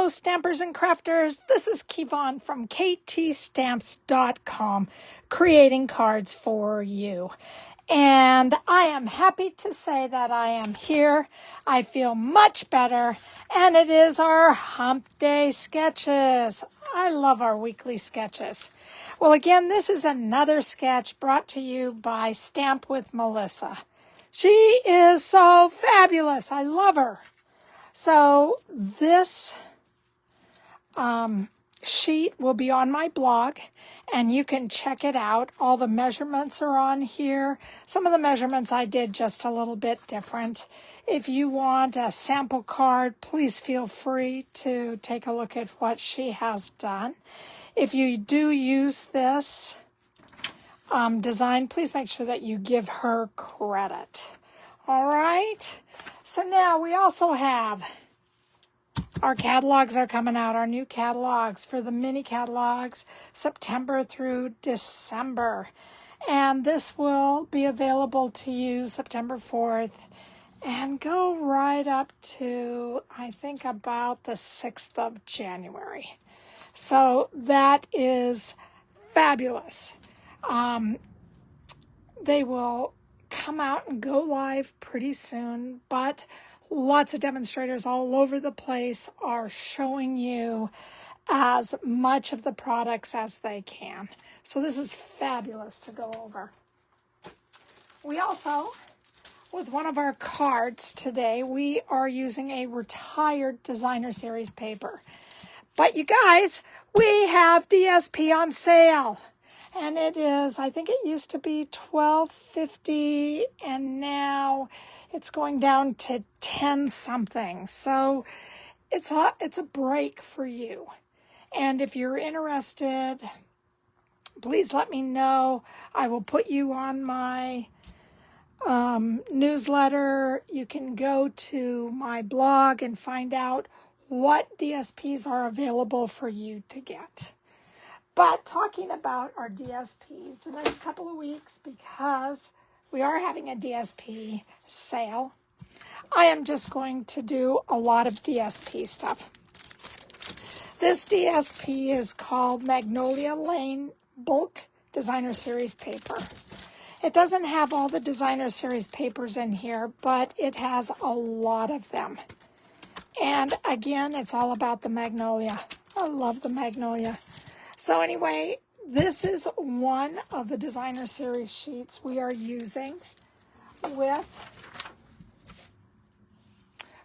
Hello, stampers and crafters. This is Kevon from ktstamps.com, creating cards for you. And I am happy to say that I am here. I feel much better. And it is our Hump Day sketches. I love our weekly sketches. Well, again, this is another sketch brought to you by Stamp with Melissa. She is so fabulous. I love her. So this sheet will be on my blog, and you can check it out. All the measurements are on here. Some of the measurements I did just a little bit different. If you want a sample card, please feel free to take a look at what she has done. If you do use this design, please make sure that you give her credit. All right. So now we also have our catalogs are coming out, our new catalogs for the mini catalogs, September through December. And this will be available to you September 4th and go right up to, I think, about the 6th of January. So that is fabulous. They will come out and go live pretty soon, but lots of demonstrators all over the place are showing you as much of the products as they can. So this is fabulous to go over. We also, with one of our cards today, we are using a retired designer series paper. But you guys, we have DSP on sale. And it is, I think it used to be $12.50, and now it's going down to 10 something. So it's a break for you. And if you're interested, please let me know. I will put you on my newsletter. You can go to my blog and find out what DSPs are available for you to get. But talking about our DSPs the next couple of weeks, because we are having a DSP sale, I am just going to do a lot of DSP stuff. This DSP is called Magnolia Lane Bulk Designer Series Paper. It doesn't have all the Designer Series papers in here, but it has a lot of them. And again, it's all about the Magnolia. I love the Magnolia. So anyway, this is one of the Designer Series sheets we are using with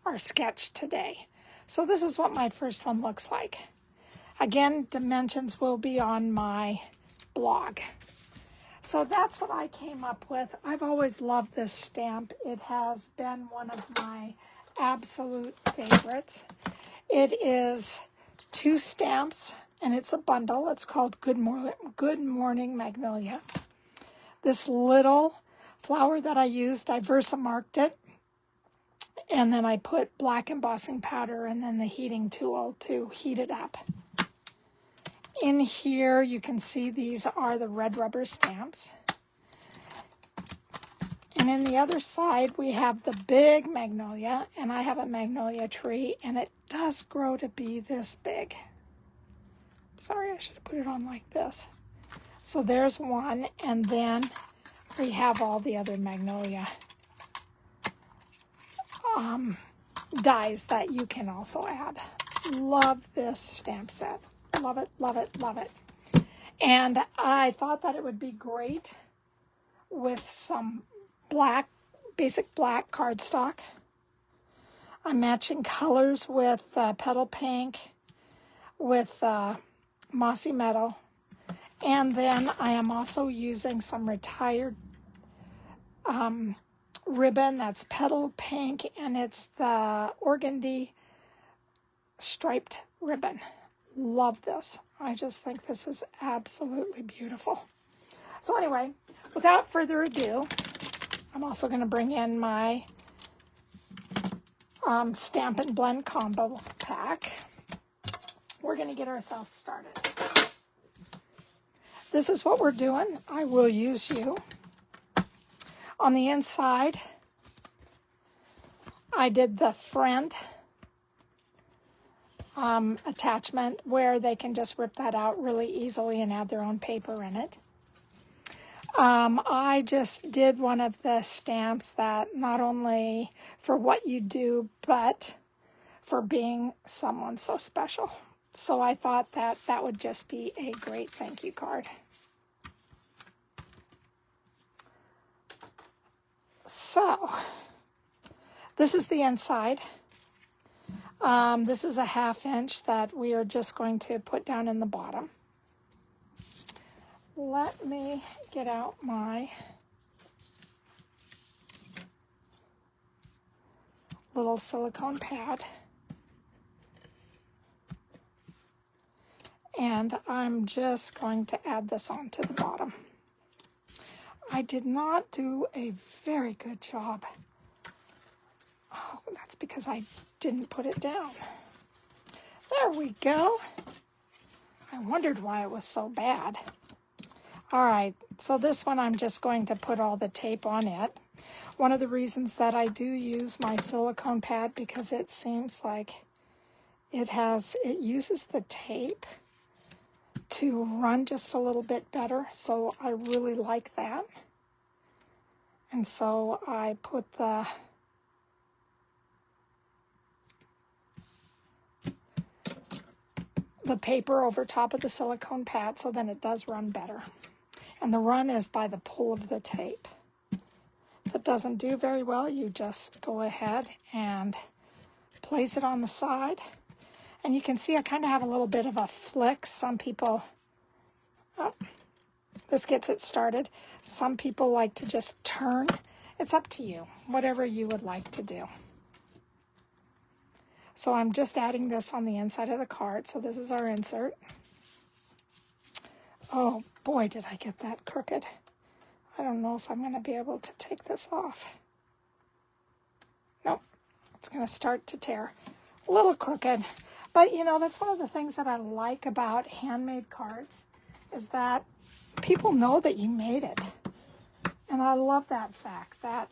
our sketch today. So this is what my first one looks like. Again, dimensions will be on my blog. So that's what I came up with. I've always loved this stamp. It has been one of my absolute favorites. It is 2 stamps, and it's a bundle. It's called Good Morning Magnolia. This little flower that I used, I VersaMarked it, and then I put black embossing powder and then the heating tool to heat it up. In here, you can see these are the red rubber stamps. And in the other side, we have the big magnolia, and I have a magnolia tree, and it does grow to be this big. Sorry, I should have put it on like this. So there's one, and then we have all the other magnolia dies that you can also add. Love this stamp set. Love it, love it, love it. And I thought that it would be great with some black, basic black cardstock. I'm matching colors with Petal Pink, with Mossy Meadow, and then I am also using some retired ribbon that's Petal Pink, and it's the Organdy striped ribbon. Love this. I just think this is absolutely beautiful. So anyway, without further ado, I'm also going to bring in my Stamp and Blend combo pack. We're going to get ourselves started. This is what we're doing. I will use you. On the inside, I did the friend attachment where they can just rip that out really easily and add their own paper in it. I just did one of the stamps that not only for what you do, but for being someone so special. So I thought that that would just be a great thank you card. So this is the inside. This is a 1/2 inch that we are just going to put down in the bottom. Let me get out my little silicone pad. And I'm just going to add this onto the bottom. I did not do a very good job. Oh, that's because I didn't put it down. There we go. I wondered why it was so bad. All right, so this one I'm just going to put all the tape on it. One of the reasons that I do use my silicone pad, because it seems like it uses the tape to run just a little bit better, so I really like that. And so I put the paper over top of the silicone pad, so then it does run better. And the run is by the pull of the tape. If it doesn't do very well, you just go ahead and place it on the side. And you can see I kind of have a little bit of a flick. Some people, oh, this gets it started. Some people like to just turn. It's up to you, whatever you would like to do. So I'm just adding this on the inside of the card. So this is our insert. Oh boy, did I get that crooked. I don't know if I'm going to be able to take this off. Nope, it's going to start to tear. A little crooked. But, you know, that's one of the things that I like about handmade cards, is that people know that you made it. And I love that fact that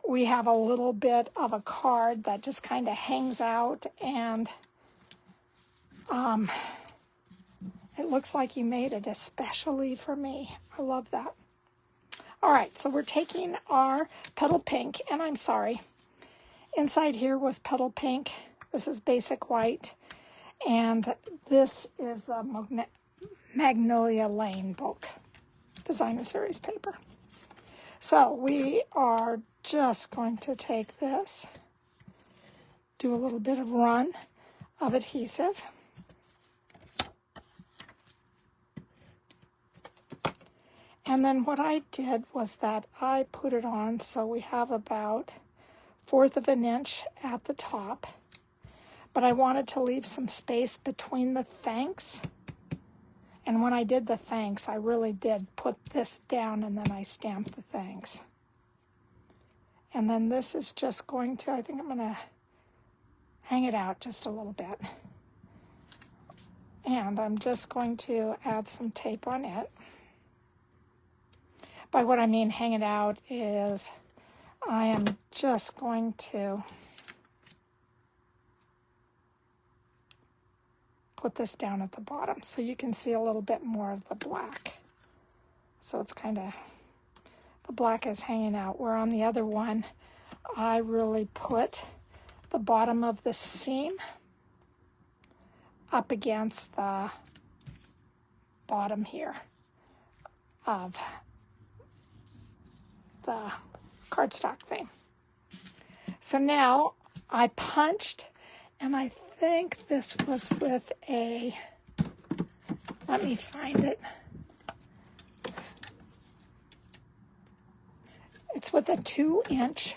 we have a little bit of a card that just kind of hangs out, and it looks like you made it, especially for me. I love that. All right, so we're taking our Petal Pink, and I'm sorry, inside here was Petal Pink. This is basic white, and this is the Magnolia Lane bulk designer series paper. So we are just going to take this, do a little bit of run of adhesive, and then what I did was that I put it on so we have about 1/4 of an inch at the top. But I wanted to leave some space between the thanks. And when I did the thanks, I really did put this down, and then I stamped the thanks. And then this is just going to, I think I'm going to hang it out just a little bit. And I'm just going to add some tape on it. By what I mean hang it out is I am just going to put this down at the bottom so you can see a little bit more of the black. So it's kind of, the black is hanging out, where on the other one, I really put the bottom of the seam up against the bottom here of the cardstock thing. So now I punched, and I think this was with a, let me find it. It's with a 2-inch.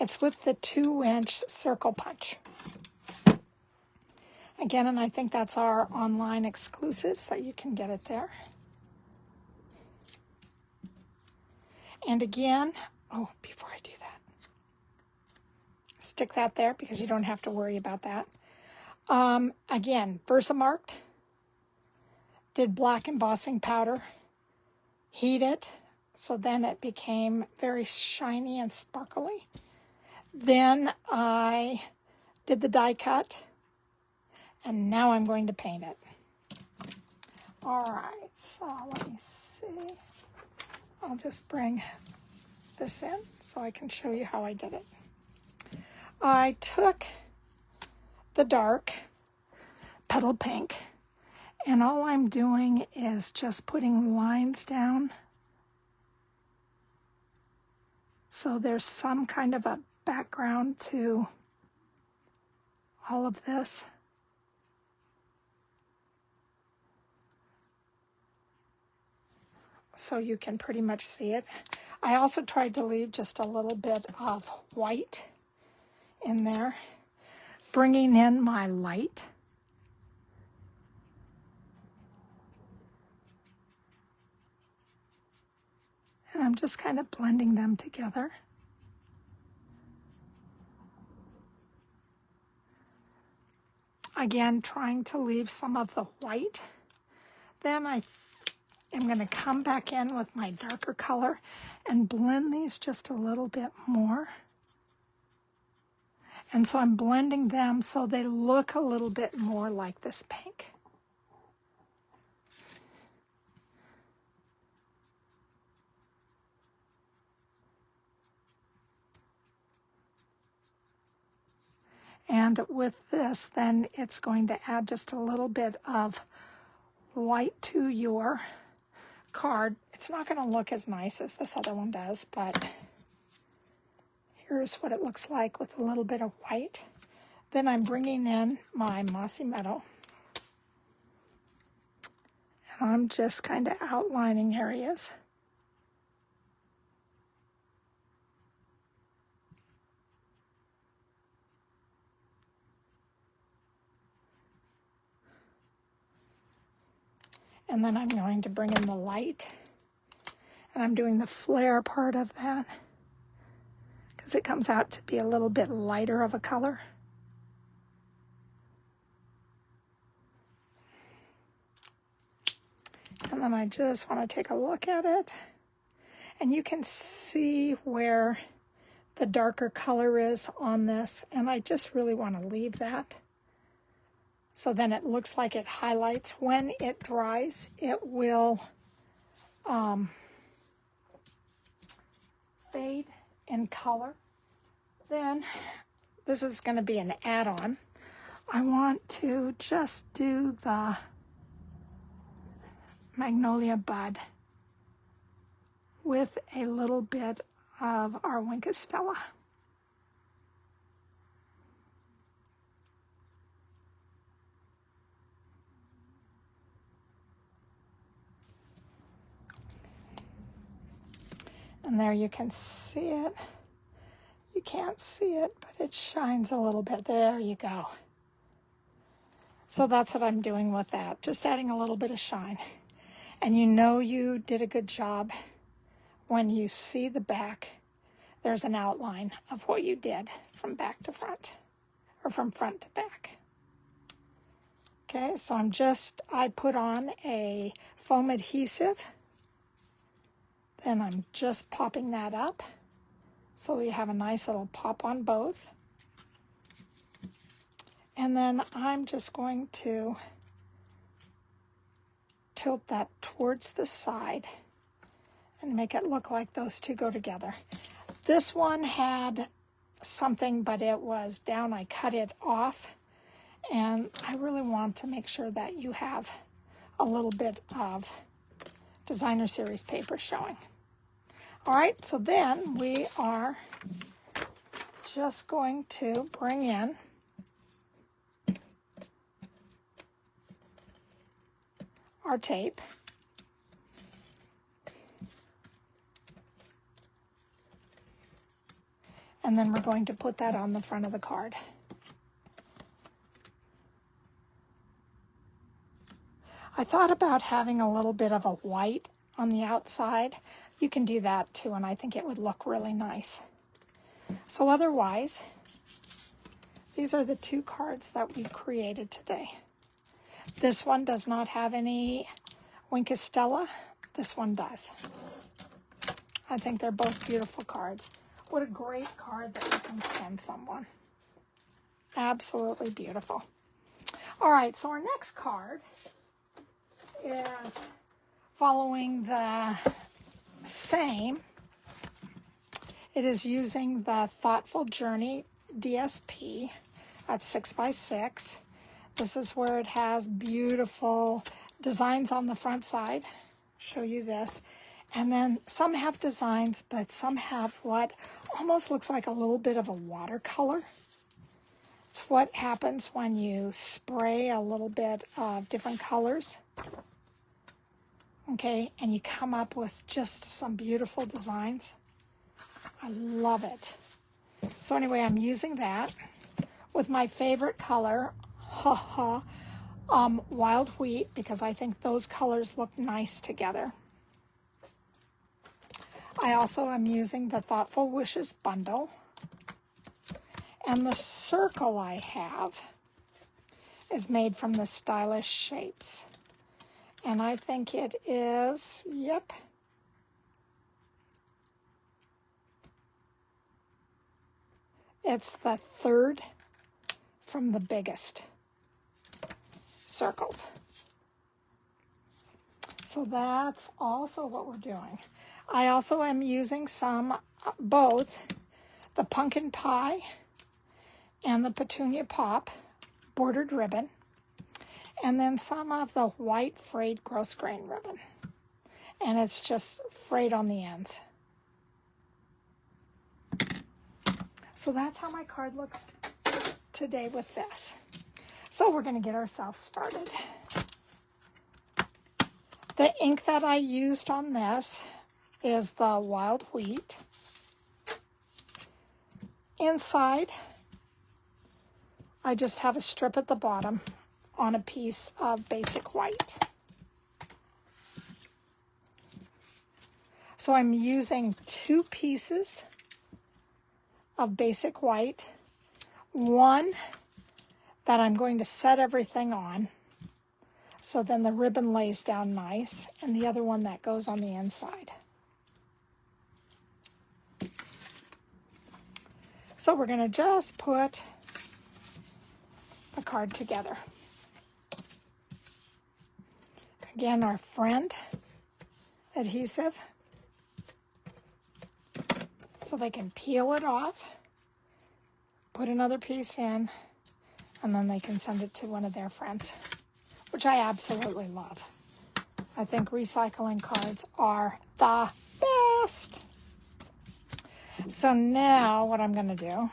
It's with the 2-inch circle punch. Again, and I think that's our online exclusives that you can get it there. And again, oh, before I do that, stick that there because you don't have to worry about that. Again, VersaMark did black embossing powder, heat it, so then it became very shiny and sparkly. Then I did the die cut, and now I'm going to paint it. All right, so let me see. I'll just bring this in so I can show you how I did it. I took the dark Petal Pink, and all I'm doing is just putting lines down so there's some kind of a background to all of this. So you can pretty much see it. I also tried to leave just a little bit of white in there, bringing in my light. And I'm just kind of blending them together. Again, trying to leave some of the white. Then I am going to come back in with my darker color and blend these just a little bit more. And so I'm blending them so they look a little bit more like this pink. And with this, then it's going to add just a little bit of white to your card. It's not going to look as nice as this other one does, but here's what it looks like with a little bit of white. Then I'm bringing in my Mossy Meadow. And I'm just kind of outlining areas. And then I'm going to bring in the light. And I'm doing the flare part of that because it comes out to be a little bit lighter of a color. And then I just want to take a look at it. And you can see where the darker color is on this. And I just really want to leave that. So then it looks like it highlights. When it dries, it will fade in color. Then this is going to be an add-on. I want to just do the Magnolia bud with a little bit of our Wink Stella. And there you can see it. You can't see it, but it shines a little bit. There you go. So that's what I'm doing with that, just adding a little bit of shine. And you know you did a good job when you see the back. There's an outline of what you did from back to front, or from front to back. Okay, so I put on a foam adhesive. Then I'm just popping that up so we have a nice little pop on both. And then I'm just going to tilt that towards the side and make it look like those two go together. This one had something, but it was down. I cut it off, and I really want to make sure that you have a little bit of Designer Series paper showing. All right, so then we are just going to bring in our tape. And then we're going to put that on the front of the card. I thought about having a little bit of a white on the outside. You can do that too, and I think it would look really nice. So otherwise, these are the two cards that we created today. This one does not have any Wink Stella. This one does. I think they're both beautiful cards. What a great card that you can send someone. Absolutely beautiful. All right, so our next card is following the same. It is using the Thoughtful Journey DSP. That's 6x6. This is where it has beautiful designs on the front side. Show you this. And then some have designs, but some have what almost looks like a little bit of a watercolor. It's what happens when you spray a little bit of different colors. Okay, and you come up with just some beautiful designs. I love it. So anyway, I'm using that with my favorite color, Wild Wheat, because I think those colors look nice together. I also am using the Thoughtful Wishes bundle. And the circle I have is made from the Stylish Shapes. And I think it is, yep. It's the third from the biggest circles. So that's also what we're doing. I also am using both the Pumpkin Pie and the Petunia Pop bordered ribbon, and then some of the white frayed Grosgrain ribbon. And it's just frayed on the ends. So that's how my card looks today with this. So we're going to get ourselves started. The ink that I used on this is the Wild Wheat. Inside, I just have a strip at the bottom on a piece of basic white. So I'm using 2 pieces of basic white, one that I'm going to set everything on, so then the ribbon lays down nice, and the other one that goes on the inside. So we're going to just put the card together. Again, our friend adhesive, so they can peel it off, put another piece in, and then they can send it to one of their friends, which I absolutely love. I think recycling cards are the best. So now what I'm going to do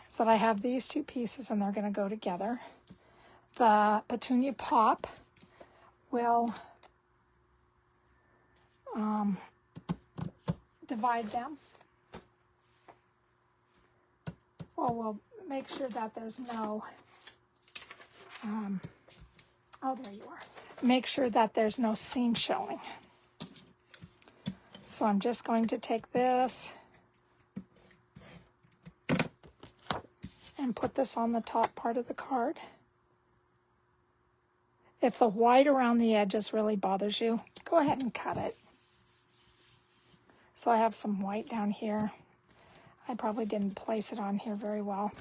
is that I have these 2 pieces and they're going to go together. The Petunia Pop will divide them. Well, we'll make sure that there's no, oh, there you are. Make sure that there's no seam showing. So I'm just going to take this and put this on the top part of the card. If the white around the edges really bothers you, go ahead and cut it. So I have some white down here. I probably didn't place it on here very well.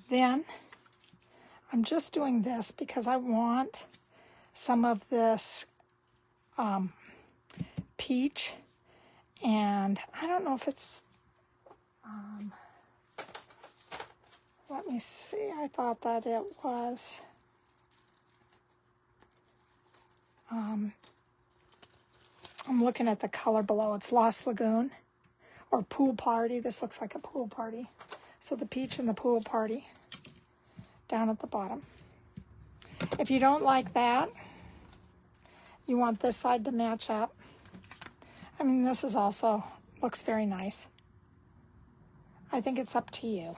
Then I'm just doing this because I want some of this peach, and I don't know if it's, let me see, I thought that it was, I'm looking at the color below. It's Lost Lagoon or Pool Party. This looks like a pool party. So the peach and the pool party down at the bottom. If you don't like that, you want this side to match up. I mean, this is also, looks very nice. I think it's up to you.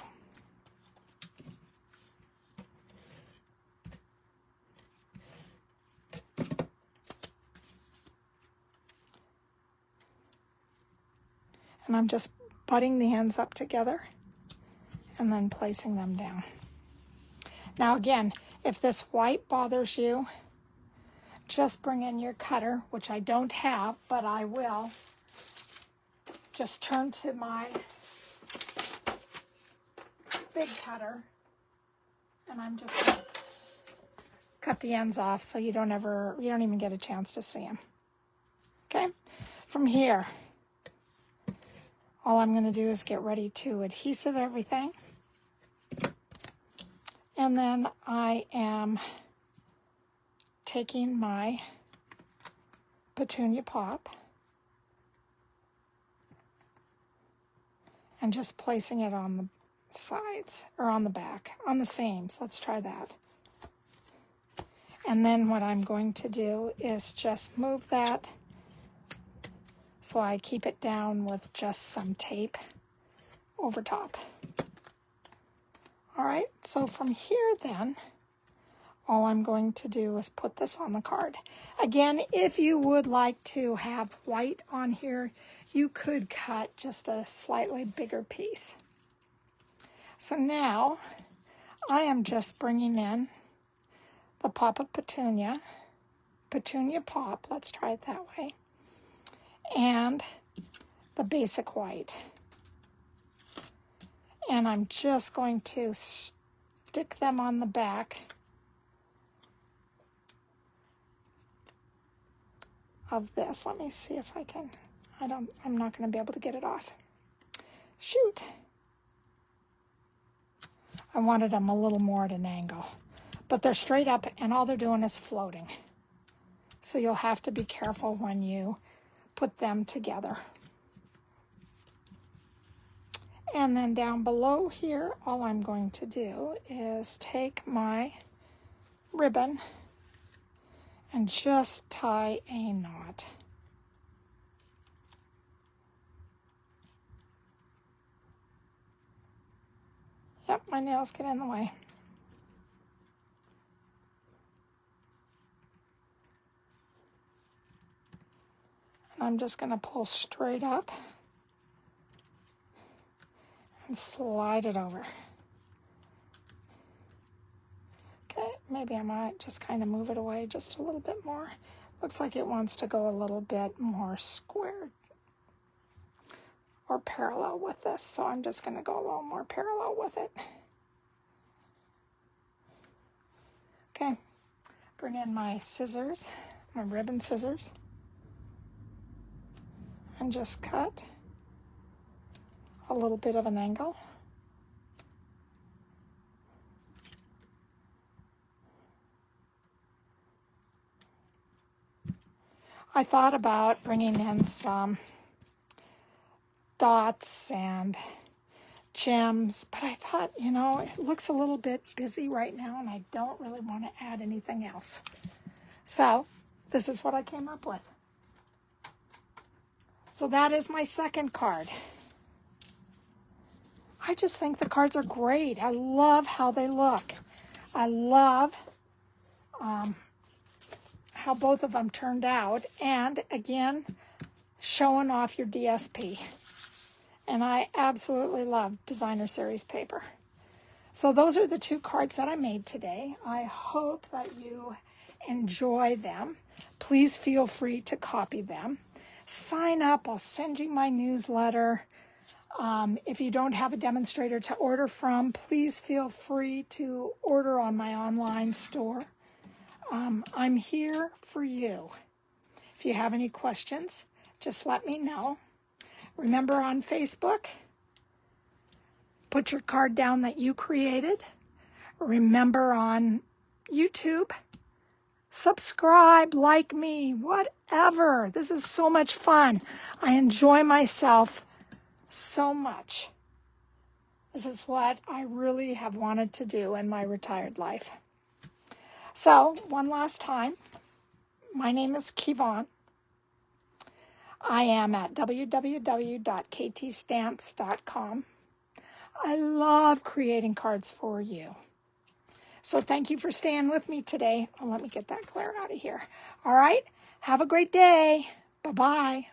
And I'm just butting the ends up together and then placing them down. Now again, if this white bothers you, just bring in your cutter, which I don't have, but I will, just turn to my big cutter, and I'm just going to cut the ends off so you don't even get a chance to see them. Okay, from here, all I'm going to do is get ready to adhesive everything. And then I am taking my Petunia Pop and just placing it on the sides, or on the back, on the seams. Let's try that. And then what I'm going to do is just move that so I keep it down with just some tape over top. All right, so from here then, all I'm going to do is put this on the card. Again, if you would like to have white on here, you could cut just a slightly bigger piece. So now, I am just bringing in the pop of Petunia Pop, let's try it that way, and the basic white. And I'm just going to stick them on the back of this. Let me see if I can. I'm not going to be able to get it off. Shoot. I wanted them a little more at an angle, but they're straight up and all they're doing is floating. So you'll have to be careful when you put them together. And then down below here, all I'm going to do is take my ribbon and just tie a knot. Yep, my nails get in the way. And I'm just going to pull straight up and slide it over. Okay, maybe I might just kind of move it away just a little bit more. Looks like it wants to go a little bit more squared or parallel with this, so I'm just going to go a little more parallel with it. Okay, bring in my scissors, my ribbon scissors, and just cut a little bit of an angle. I thought about bringing in some dots and gems, but I thought, you know, it looks a little bit busy right now and I don't really want to add anything else. So this is what I came up with. So that is my second card. I just think the cards are great. I love how they look. I love how both of them turned out. And again, showing off your DSP. And I absolutely love designer series paper. So those are the two cards that I made today. I hope that you enjoy them. Please feel free to copy them. Sign up. I'll send you my newsletter. If you don't have a demonstrator to order from, please feel free to order on my online store. I'm here for you. If you have any questions, just let me know. Remember, on Facebook, put your card down that you created. Remember, on YouTube, subscribe, like me, whatever. This is so much fun. I enjoy myself so much. This is what I really have wanted to do in my retired life. So, one last time, my name is Kevon. I am at www.ktstamps.com. I love creating cards for you. So thank you for staying with me today. Oh, let me get that glare out of here. All right, have a great day. Bye-bye.